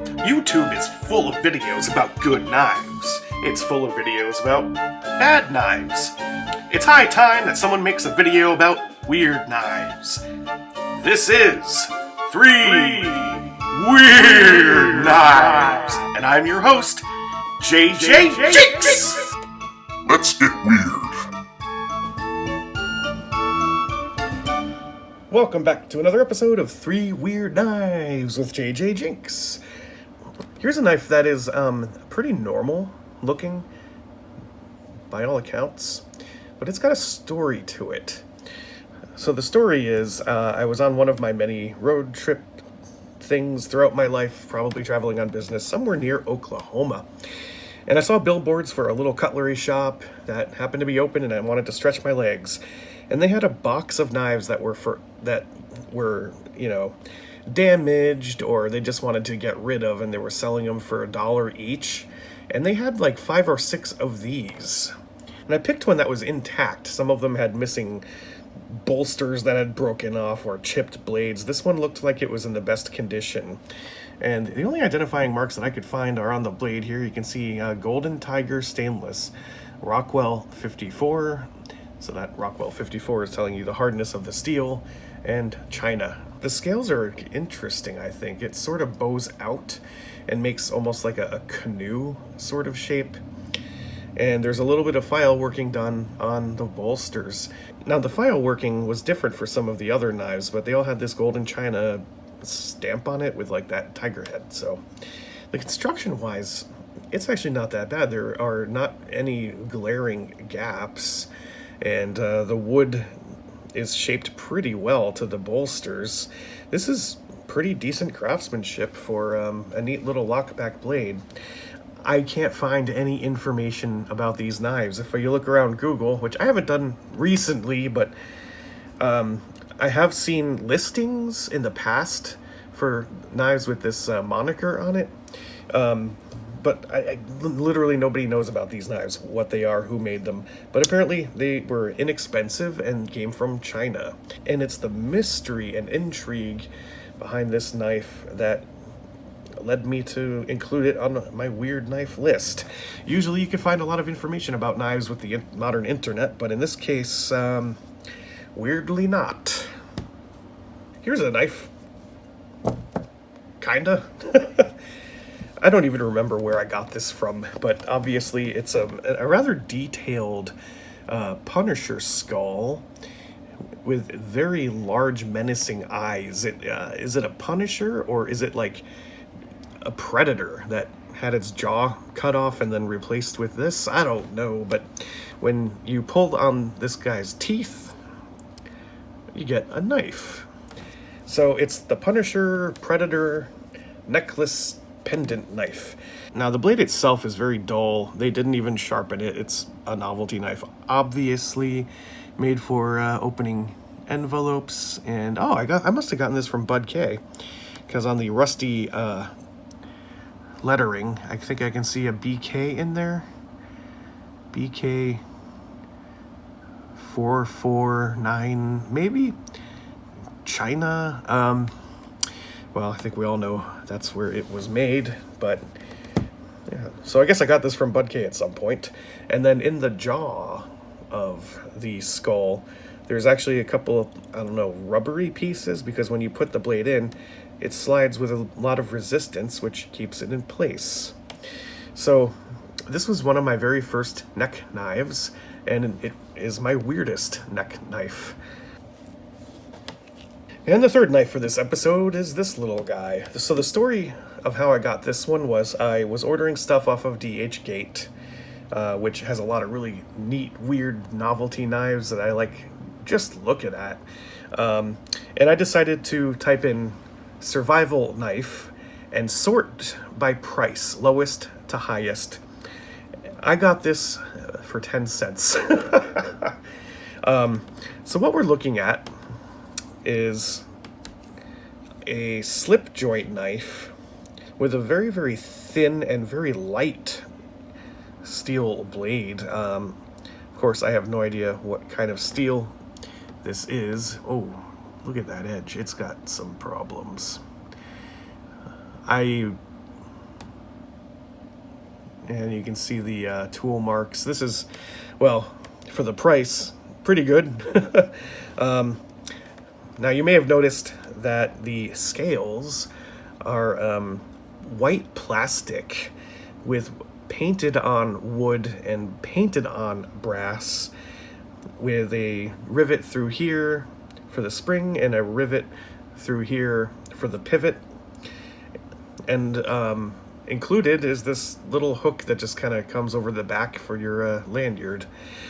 YouTube is full of videos about good knives. It's full of videos about bad knives. It's high time that someone makes a video about weird knives. This is 3 Weird Knives, and I'm your host, JJJinks! Let's get weird. Welcome back to another episode of 3 Weird Knives with JJJinks. Here's a knife that is pretty normal looking by all accounts, but it's got a story to it. So the story is, I was on one of my many road trip things throughout my life, probably traveling on business, somewhere near Oklahoma. And I saw billboards for a little cutlery shop that happened to be open, and I wanted to stretch my legs. And they had a box of knives that were damaged, or they just wanted to get rid of, and they were selling them for $1 each. And they had like 5 or 6 of these. And I picked one that was intact. Some of them had missing bolsters that had broken off or chipped blades. This one looked like it was in the best condition. And the only identifying marks that I could find are on the blade here. You can see Golden Tiger Stainless, Rockwell 54. So that Rockwell 54 is telling you the hardness of the steel, and China. The scales are interesting, I think. It sort of bows out and makes almost like a canoe sort of shape. And there's a little bit of file working done on the bolsters. Now, the file working was different for some of the other knives, but they all had this golden China stamp on it with like that tiger head. So the construction-wise, it's actually not that bad. There are not any glaring gaps, and the wood is shaped pretty well to the bolsters. This is pretty decent craftsmanship for a neat little lockback blade. I can't find any information about these knives. If you look around Google, which I haven't done recently, but I have seen listings in the past for knives with this moniker on it. But I literally nobody knows about these knives, what they are, who made them. But apparently they were inexpensive and came from China. And it's the mystery and intrigue behind this knife that led me to include it on my weird knife list. Usually you can find a lot of information about knives with the modern internet, but in this case, weirdly not. Here's a knife. Kinda. I don't even remember where I got this from, but obviously it's a rather detailed Punisher skull with very large menacing eyes. Is it a Punisher, or is it like a Predator that had its jaw cut off and then replaced with this? I don't know, but when you pull on this guy's teeth, you get a knife. So it's the Punisher Predator necklace pendant knife. Now the blade itself is very dull. They didn't even sharpen it. It's a novelty knife, obviously made for opening envelopes. And I must have gotten this from Bud K, because on the rusty lettering, I think I can see a BK in there. BK 449, maybe China. Well, I think we all know that's where it was made, but yeah. So I guess I got this from Bud K at some point. And then in the jaw of the skull, there's actually a couple of, rubbery pieces, because when you put the blade in, it slides with a lot of resistance, which keeps it in place. So this was one of my very first neck knives, and it is my weirdest neck knife. And the third knife for this episode is this little guy. So the story of how I got this one was I was ordering stuff off of DHgate, which has a lot of really neat, weird novelty knives that I like just looking at. And I decided to type in survival knife and sort by price, lowest to highest. I got this for 10 cents. So what we're looking at is a slip joint knife with a very, very thin and very light steel blade. Of course, I have no idea what kind of steel this is. Oh, look at that edge. It's got some problems. I And you can see the tool marks. This is, well, for the price, pretty good. Now you may have noticed that the scales are white plastic with painted on wood and painted on brass, with a rivet through here for the spring and a rivet through here for the pivot. And included is this little hook that just kind of comes over the back for your lanyard.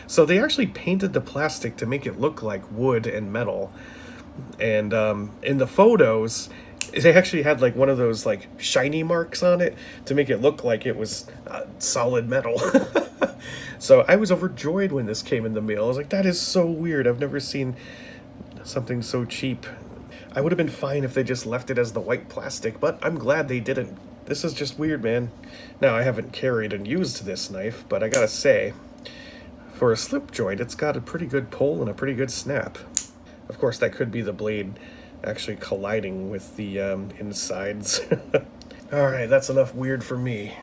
So they actually painted the plastic to make it look like wood and metal. And in the photos, they actually had like one of those like shiny marks on it to make it look like it was solid metal. So I was overjoyed when this came in the mail. I was like, that is so weird. I've never seen something so cheap. I would have been fine if they just left it as the white plastic, but I'm glad they didn't. This is just weird, man. Now, I haven't carried and used this knife, but I gotta say, for a slip joint, it's got a pretty good pull and a pretty good snap. Of course, that could be the blade actually colliding with the insides. Alright, that's enough weird for me.